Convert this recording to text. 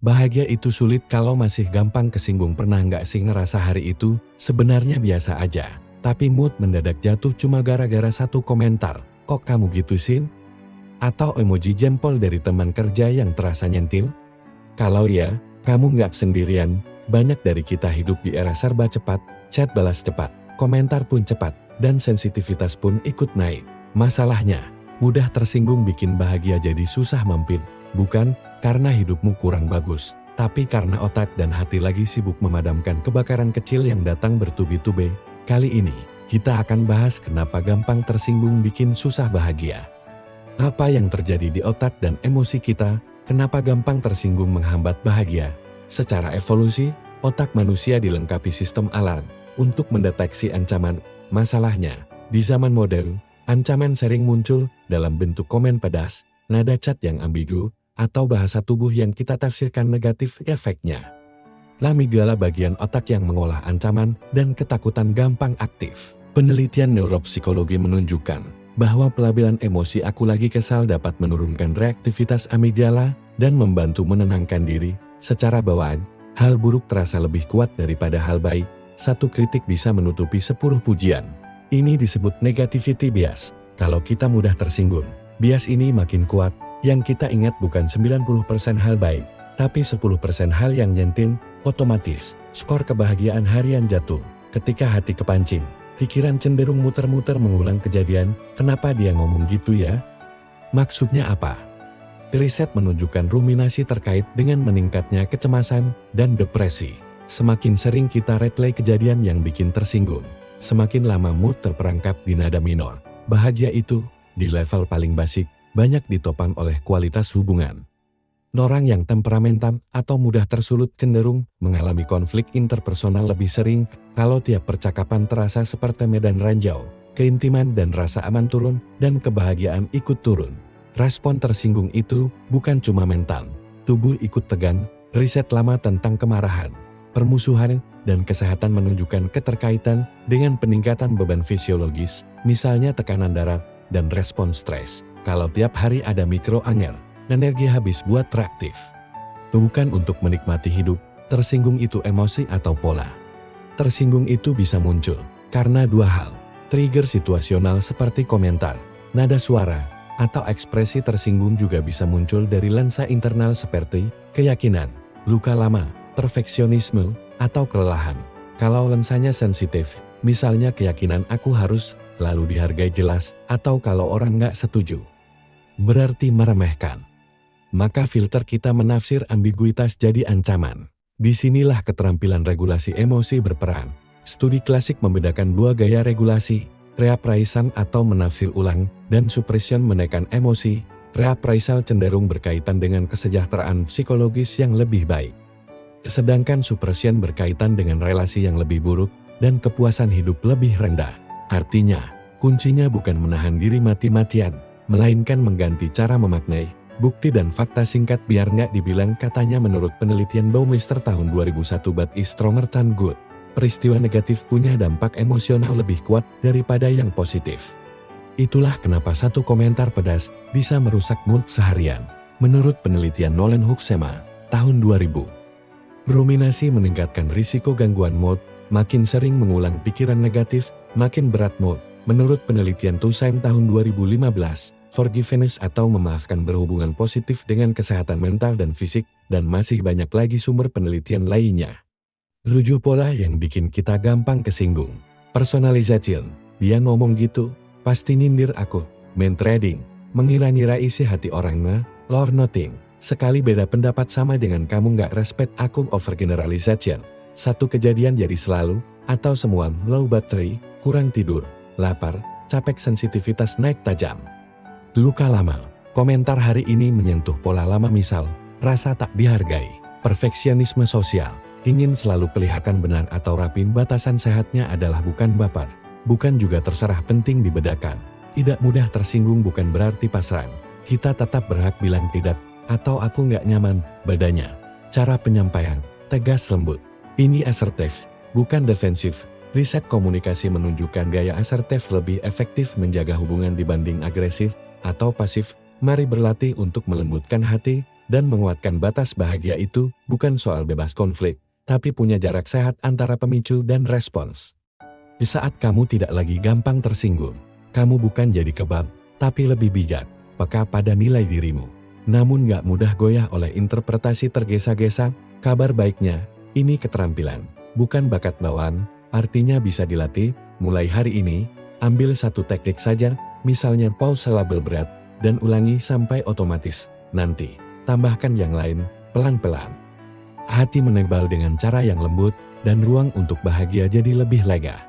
Bahagia itu sulit kalau masih gampang kesinggung. Pernah nggak sih ngerasa hari itu sebenarnya biasa aja, tapi mood mendadak jatuh cuma gara-gara satu komentar, "Kok kamu gitu sih?" Atau emoji jempol dari teman kerja yang terasa nyentil? Kalau ya, kamu nggak sendirian. Banyak dari kita hidup di era serba cepat, chat balas cepat, komentar pun cepat, dan sensitivitas pun ikut naik. Masalahnya, mudah tersinggung bikin bahagia jadi susah mampir. Bukan karena hidupmu kurang bagus, tapi karena otak dan hati lagi sibuk memadamkan kebakaran kecil yang datang bertubi-tubi. Kali ini, kita akan bahas kenapa gampang tersinggung bikin susah bahagia. Apa yang terjadi di otak dan emosi kita, kenapa gampang tersinggung menghambat bahagia. Secara evolusi, otak manusia dilengkapi sistem alarm untuk mendeteksi ancaman. Masalahnya, di zaman modern, ancaman sering muncul dalam bentuk komen pedas, nada chat yang ambigu, atau bahasa tubuh yang kita tafsirkan negatif. Efeknya, amigdala bagian otak yang mengolah ancaman dan ketakutan gampang aktif. Penelitian neuropsikologi menunjukkan bahwa pelabelan emosi "aku lagi kesal" dapat menurunkan reaktivitas amigdala dan membantu menenangkan diri. Secara bawaan, hal buruk terasa lebih kuat daripada hal baik. Satu kritik bisa menutupi 10 pujian. Ini disebut negativity bias. Kalau kita mudah tersinggung, bias ini makin kuat. Yang kita ingat bukan 90% hal baik, tapi 10% hal yang nyentil. Otomatis, skor kebahagiaan harian jatuh. Ketika hati kepancing, pikiran cenderung muter-muter mengulang kejadian. Kenapa dia ngomong gitu ya? Maksudnya apa? Riset menunjukkan ruminasi terkait dengan meningkatnya kecemasan dan depresi. Semakin sering kita replay kejadian yang bikin tersinggung, semakin lama mood terperangkap di nada minor. Bahagia itu, di level paling basic, banyak ditopang oleh kualitas hubungan. Orang yang temperamental atau mudah tersulut cenderung mengalami konflik interpersonal lebih sering. Kalau tiap percakapan terasa seperti medan ranjau, keintiman dan rasa aman turun, dan kebahagiaan ikut turun. Respon tersinggung itu bukan cuma mental, tubuh ikut tegang. Riset lama tentang kemarahan, permusuhan, dan kesehatan menunjukkan keterkaitan dengan peningkatan beban fisiologis, misalnya tekanan darah dan respon stres. Kalau tiap hari ada mikro anger, energi habis buat reaktif. Bukan untuk menikmati hidup. Tersinggung itu emosi atau pola. Tersinggung itu bisa muncul karena dua hal. Trigger situasional seperti komentar, nada suara, atau ekspresi. Tersinggung juga bisa muncul dari lensa internal seperti keyakinan, luka lama, perfeksionisme, atau kelelahan. Kalau lensanya sensitif, misalnya keyakinan "aku harus lalu dihargai jelas", atau kalau orang nggak setuju, berarti meremehkan. Maka filter kita menafsir ambiguitas jadi ancaman. Disinilah keterampilan regulasi emosi berperan. Studi klasik membedakan dua gaya regulasi, reappraisal atau menafsir ulang, dan suppression menekan emosi. Reappraisal cenderung berkaitan dengan kesejahteraan psikologis yang lebih baik, sedangkan suppression berkaitan dengan relasi yang lebih buruk dan kepuasan hidup lebih rendah. Artinya, kuncinya bukan menahan diri mati-matian, melainkan mengganti cara memaknai. Bukti dan fakta singkat biar nggak dibilang katanya. Menurut penelitian Baumeister tahun 2001, bad is stronger than good. Peristiwa negatif punya dampak emosional lebih kuat daripada yang positif. Itulah kenapa satu komentar pedas bisa merusak mood seharian. Menurut penelitian Nolan Hoeksema tahun 2000, ruminasi meningkatkan risiko gangguan mood. Makin sering mengulang pikiran negatif, makin berat mood. Menurut penelitian Tusaim tahun 2015, forgiveness atau memaafkan berhubungan positif dengan kesehatan mental dan fisik, dan masih banyak lagi sumber penelitian lainnya. Rujuk pola yang bikin kita gampang kesinggung. Personalization, dia ngomong gitu, pasti nyindir aku. Main trading, mengira-ngira isi hati orangnya. Lord nothing, sekali beda pendapat sama dengan kamu nggak respect aku. Overgeneralization, satu kejadian jadi selalu, atau semua. Low battery, kurang tidur, lapar, capek, sensitivitas naik tajam. Luka lama, komentar hari ini menyentuh pola lama, misal, rasa tak dihargai, perfeksionisme sosial, ingin selalu kelihatan benar atau rapi. Batasan sehatnya adalah bukan baper, bukan juga terserah, penting dibedakan. Tidak mudah tersinggung bukan berarti pasrah. Kita tetap berhak bilang tidak, atau aku nggak nyaman, badannya. Cara penyampaian, tegas lembut. Ini asertif, bukan defensif. Riset komunikasi menunjukkan gaya asertif lebih efektif menjaga hubungan dibanding agresif atau pasif. Mari berlatih untuk melembutkan hati Dan menguatkan batas bahagia itu bukan soal bebas konflik, tapi punya jarak sehat antara pemicu dan respons. Di saat kamu tidak lagi gampang tersinggung, kamu bukan jadi kebab, tapi lebih bijak, peka pada nilai dirimu. Namun gak mudah goyah oleh interpretasi tergesa-gesa. Kabar baiknya, ini keterampilan, bukan bakat bawaan, artinya bisa dilatih. Mulai hari ini, ambil satu teknik saja, misalnya pause label berat, dan ulangi sampai otomatis. Nanti, tambahkan yang lain, pelan-pelan. Hati menebal dengan cara yang lembut, dan ruang untuk bahagia jadi lebih lega.